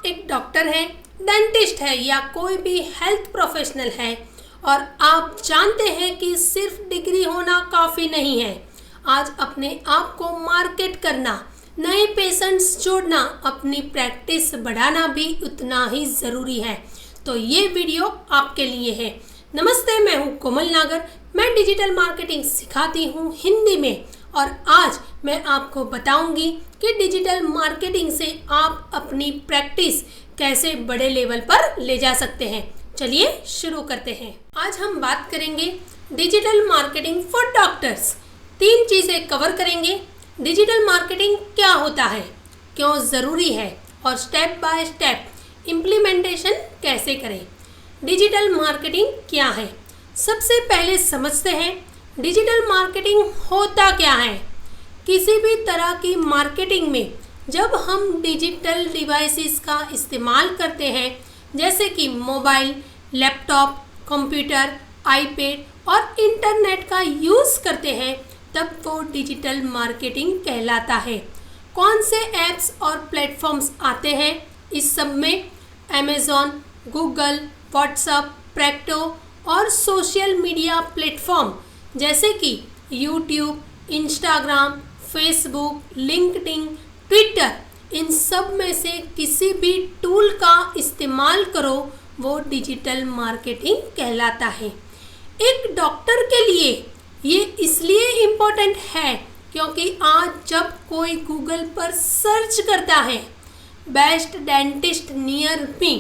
एक डॉक्टर हैं, डेंटिस्ट है या कोई भी हेल्थ प्रोफेशनल है और आप जानते हैं कि सिर्फ डिग्री होना काफ़ी नहीं है। आज अपने आप को मार्केट करना, नए पेशेंट्स जोड़ना, अपनी प्रैक्टिस बढ़ाना भी उतना ही ज़रूरी है। तो ये वीडियो आपके लिए है। नमस्ते, मैं हूँ कोमल नागर। मैं डिजिटल मार्केटिंग सिखाती हूँ हिंदी में और आज मैं आपको बताऊंगी कि डिजिटल मार्केटिंग से आप अपनी प्रैक्टिस कैसे बड़े लेवल पर ले जा सकते हैं। चलिए शुरू करते हैं। आज हम बात करेंगे डिजिटल मार्केटिंग फॉर डॉक्टर्स। 3 चीज़ें कवर करेंगे। डिजिटल मार्केटिंग क्या होता है, क्यों ज़रूरी है और स्टेप बाय स्टेप इम्प्लीमेंटेशन कैसे करें। डिजिटल मार्केटिंग क्या है, सबसे पहले समझते हैं डिजिटल मार्केटिंग होता क्या है। किसी भी तरह की मार्केटिंग में जब हम डिजिटल डिवाइसेस का इस्तेमाल करते हैं, जैसे कि मोबाइल, लैपटॉप, कंप्यूटर, आईपैड और इंटरनेट का यूज़ करते हैं, तब वो डिजिटल मार्केटिंग कहलाता है। कौन से ऐप्स और प्लेटफॉर्म्स आते हैं इस सब में? अमेज़ॉन, गूगल, व्हाट्सएप, प्रेक्टो और सोशल मीडिया प्लेटफॉर्म जैसे कि YouTube, Instagram, Facebook, LinkedIn, Twitter, इन सब में से किसी भी टूल का इस्तेमाल करो, वो डिजिटल मार्केटिंग कहलाता है। एक डॉक्टर के लिए ये इसलिए इम्पोर्टेंट है क्योंकि आज जब कोई गूगल पर सर्च करता है बेस्ट डेंटिस्ट नियर मी,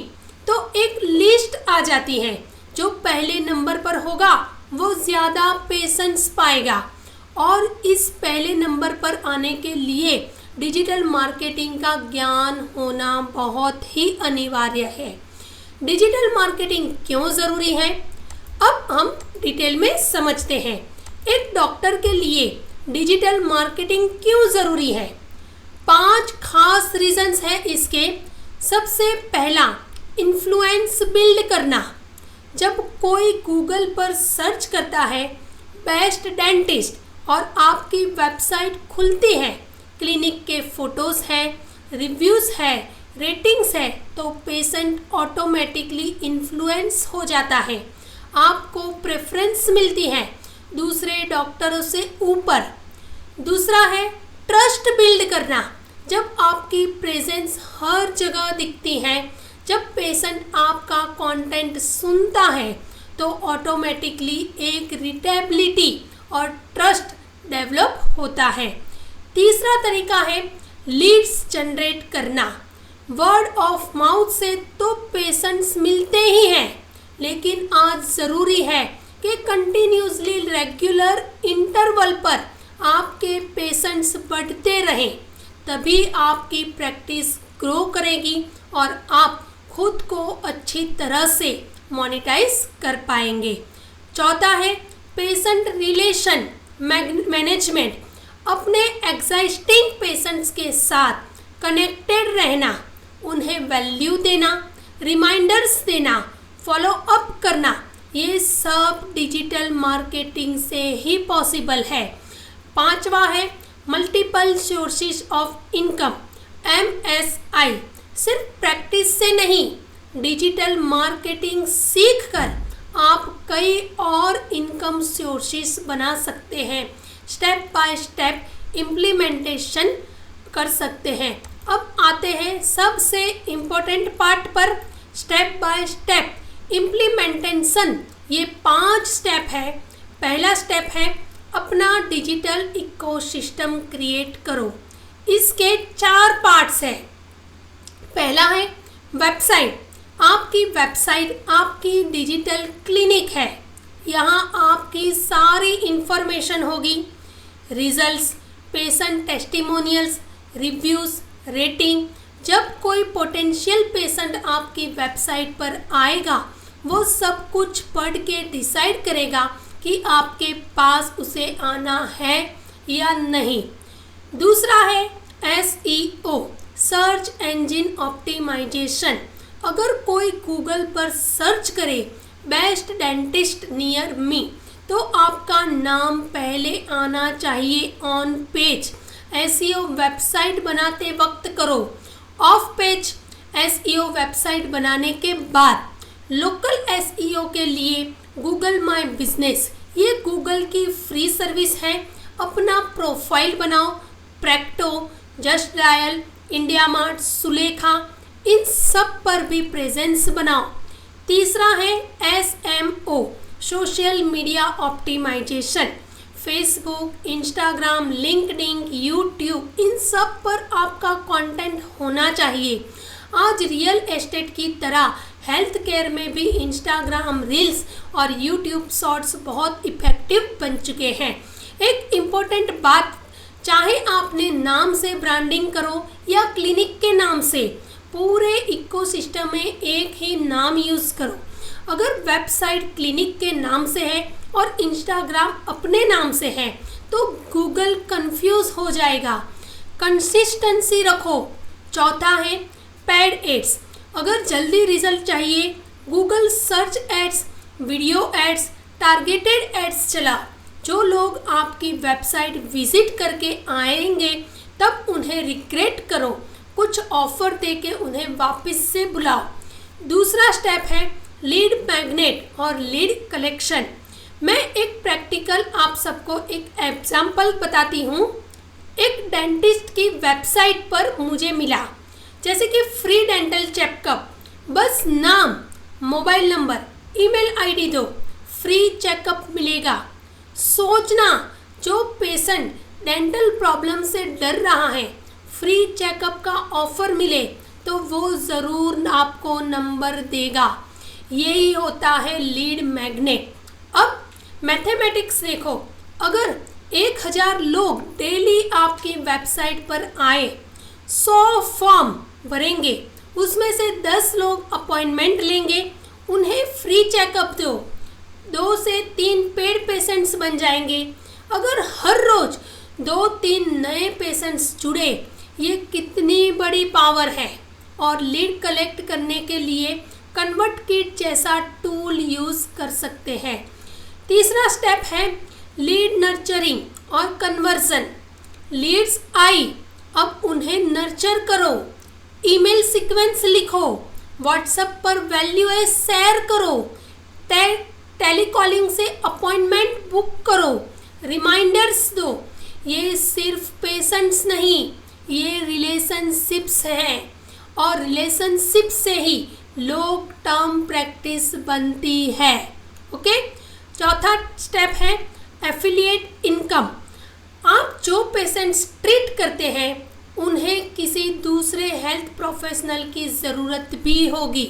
तो एक लिस्ट आ जाती है। जो पहले नंबर पर होगा वो ज़्यादा पेशेंट्स पाएगा और इस पहले नंबर पर आने के लिए डिजिटल मार्केटिंग का ज्ञान होना बहुत ही अनिवार्य है। डिजिटल मार्केटिंग क्यों ज़रूरी है, अब हम डिटेल में समझते हैं। एक डॉक्टर के लिए डिजिटल मार्केटिंग क्यों ज़रूरी है? 5 खास रीजंस हैं इसके। सबसे पहला, इन्फ्लुएंस बिल्ड करना। जब कोई गूगल पर सर्च करता है बेस्ट डेंटिस्ट और आपकी वेबसाइट खुलती है, क्लिनिक के फ़ोटोज़ हैं, रिव्यूज़ है, रेटिंग्स है, तो पेशेंट ऑटोमेटिकली इन्फ्लुएंस हो जाता है। आपको प्रेफरेंस मिलती है दूसरे डॉक्टरों से ऊपर। दूसरा है ट्रस्ट बिल्ड करना। जब आपकी प्रेजेंस हर जगह दिखती है, जब पेशेंट आपका कंटेंट सुनता है, तो ऑटोमेटिकली एक रीटेबिलिटी और ट्रस्ट डेवलप होता है। तीसरा तरीका है लीड्स जनरेट करना। वर्ड ऑफ माउथ से तो पेशेंट्स मिलते ही हैं, लेकिन आज ज़रूरी है कि कंटिन्यूसली रेगुलर इंटरवल पर आपके पेशेंट्स बढ़ते रहें, तभी आपकी प्रैक्टिस ग्रो करेगी और आप खुद को अच्छी तरह से मोनेटाइज कर पाएंगे। चौथा है पेशेंट रिलेशन मैनेजमेंट। अपने एग्जिस्टिंग पेशेंट्स के साथ कनेक्टेड रहना, उन्हें वैल्यू देना, रिमाइंडर्स देना, फॉलो अप करना, ये सब डिजिटल मार्केटिंग से ही पॉसिबल है। 5वां है multiple sources of income, MSI। सिर्फ प्रैक्टिस से नहीं, डिजिटल मार्केटिंग सीखकर आप कई और इनकम सोर्सेस बना सकते हैं। स्टेप बाय स्टेप इम्प्लीमेंटेशन कर सकते हैं। अब आते हैं सबसे इम्पोर्टेंट पार्ट पर, स्टेप बाय स्टेप इम्प्लीमेंटेशन। ये 5 स्टेप है। पहला स्टेप है अपना डिजिटल इकोसिस्टम क्रिएट करो। इसके 4 पार्ट्स हैं। पहला है वेबसाइट। आपकी वेबसाइट आपकी डिजिटल क्लिनिक है। यहाँ आपकी सारी इंफॉर्मेशन होगी, results, patient testimonials, reviews, rating. जब कोई पोटेंशियल पेशेंट आपकी वेबसाइट पर आएगा, वो सब कुछ पढ़ के डिसाइड करेगा कि आपके पास उसे आना है या नहीं। दूसरा है SEO, सर्च इंजन ऑप्टिमाइजेशन। अगर कोई गूगल पर सर्च करे बेस्ट डेंटिस्ट नियर मी, तो आपका नाम पहले आना चाहिए ऑन पेज। SEO वेबसाइट बनाते वक्त करो। ऑफ पेज एसईओ वेबसाइट बनाने के बाद लोकल एसईओ के लिए गूगल माय बिजनेस, ये गूगल की फ्री सर्विस है। अपना प्रोफाइल बनाओ, Practo, Just Dial, India Mart, Sulekha, इन सब पर भी प्रेजेंस बनाओ। तीसरा है SMO, social media optimisation, Facebook, Instagram, LinkedIn, YouTube, इन सब पर आपका कंटेंट होना चाहिए। आज रियल एस्टेट की तरह हेल्थ केयर में भी इंस्टाग्राम रील्स और यूट्यूब शॉर्ट्स बहुत इफेक्टिव बन चुके हैं। एक इम्पोर्टेंट बात, चाहे आपने नाम से ब्रांडिंग करो या क्लिनिक के नाम से, पूरे इकोसिस्टम में एक ही नाम यूज़ करो। अगर वेबसाइट क्लिनिक के नाम से है और इंस्टाग्राम अपने नाम से है तो गूगल कंफ्यूज हो जाएगा। कंसिस्टेंसी रखो। चौथा है पेड एड्स। अगर जल्दी रिजल्ट चाहिए, Google search ads, video ads, targeted ads चलाओ। जो लोग आपकी वेबसाइट विजिट करके आएंगे तब उन्हें रिग्रेट करो, कुछ ऑफर देके उन्हें वापस से बुलाओ। दूसरा स्टेप है लीड मैग्नेट और लीड कलेक्शन। मैं एक प्रैक्टिकल आप सबको एक एग्जाम्पल बताती हूँ। एक डेंटिस्ट की वेबसाइट पर मुझे मिला, जैसे कि फ्री डेंटल चेकअप, बस नाम, मोबाइल नंबर, ईमेल आईडी दो, फ्री चेकअप मिलेगा। सोचना, जो पेशेंट डेंटल प्रॉब्लम से डर रहा है, फ्री चेकअप का ऑफर मिले तो वो ज़रूर आपको नंबर देगा। यही होता है लीड मैग्नेट। अब मैथमेटिक्स देखो, अगर 1000 लोग डेली आपकी वेबसाइट पर आए, 100 फॉर्म भरेंगे, उसमें से 10 लोग अपॉइंटमेंट लेंगे, उन्हें फ्री चेकअप दो, 2 से 3 पेड पेशेंट्स बन जाएंगे। अगर हर रोज 2-3 नए पेशेंट्स जुड़े, ये कितनी बड़ी पावर है। और लीड कलेक्ट करने के लिए कन्वर्ट किट जैसा टूल यूज़ कर सकते हैं। तीसरा स्टेप है लीड नर्चरिंग और कन्वर्जन। लीड्स आई, अब उन्हें नर्चर करो, ईमेल सीक्वेंस लिखो, व्हाट्सएप पर वैल्यू है शेयर करो, टेलीकॉलिंग से अपॉइंटमेंट बुक करो, रिमाइंडर्स दो। ये सिर्फ पेशेंट्स नहीं, ये रिलेशनशिप्स हैं और रिलेशनशिप से ही लॉन्ग टर्म प्रैक्टिस बनती है। ओके, चौथा स्टेप है एफिलिएट इनकम। आप जो पेशेंट्स ट्रीट करते हैं उन्हें किसी दूसरे हेल्थ प्रोफेशनल की ज़रूरत भी होगी।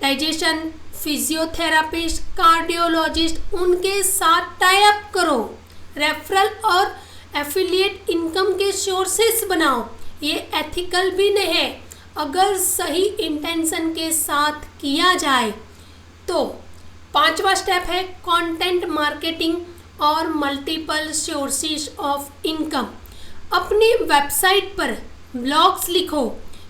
डाइजेशन, फिजियोथेरापिस्ट, कार्डियोलॉजिस्ट, उनके साथ टाई अप करो। रेफरल और एफिलिएट इनकम के सोर्सेस बनाओ। ये एथिकल भी नहीं है अगर सही इंटेंशन के साथ किया जाए तो। पांचवा स्टेप है कंटेंट मार्केटिंग और मल्टीपल सोर्सेस ऑफ इनकम। अपनी वेबसाइट पर ब्लॉग्स लिखो,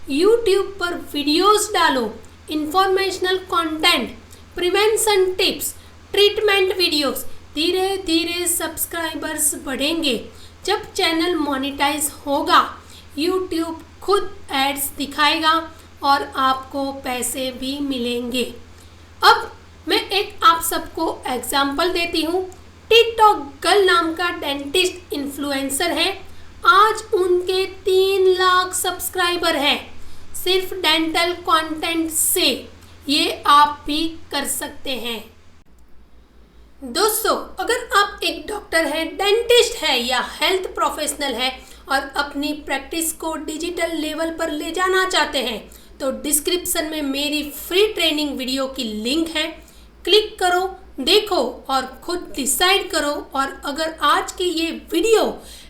यूट्यूब पर वीडियोस डालो, informational content, prevention tips, treatment videos. धीरे धीरे सब्सक्राइबर्स बढ़ेंगे। जब चैनल मोनेटाइज होगा, यूट्यूब खुद एड्स दिखाएगा और आपको पैसे भी मिलेंगे। अब मैं एक आप सबको एग्जाम्पल देती हूँ। टिकटॉक गर्ल नाम का डेंटिस्ट इन्फ्लुएंसर है, आज उनके 3 लाख सब्सक्राइबर हैं सिर्फ डेंटल कंटेंट से। ये आप भी कर सकते हैं। दोस्तों, अगर आप एक डॉक्टर हैं, डेंटिस्ट है या हेल्थ प्रोफेशनल है और अपनी प्रैक्टिस को डिजिटल लेवल पर ले जाना चाहते हैं तो डिस्क्रिप्शन में मेरी फ्री ट्रेनिंग वीडियो की लिंक है, क्लिक करो, देखो और खुद डिसाइड करो। और अगर आज की ये वीडियो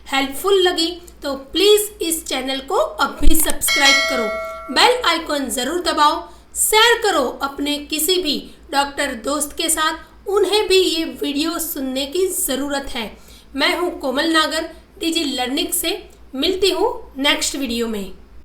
हेल्पफुल लगी तो प्लीज़ इस चैनल को अभी सब्सक्राइब करो, बेल आइकॉन ज़रूर दबाओ, शेयर करो अपने किसी भी डॉक्टर दोस्त के साथ, उन्हें भी ये वीडियो सुनने की ज़रूरत है। मैं हूँ कोमल नागर, डिजी लर्निंग से। मिलती हूँ नेक्स्ट वीडियो में।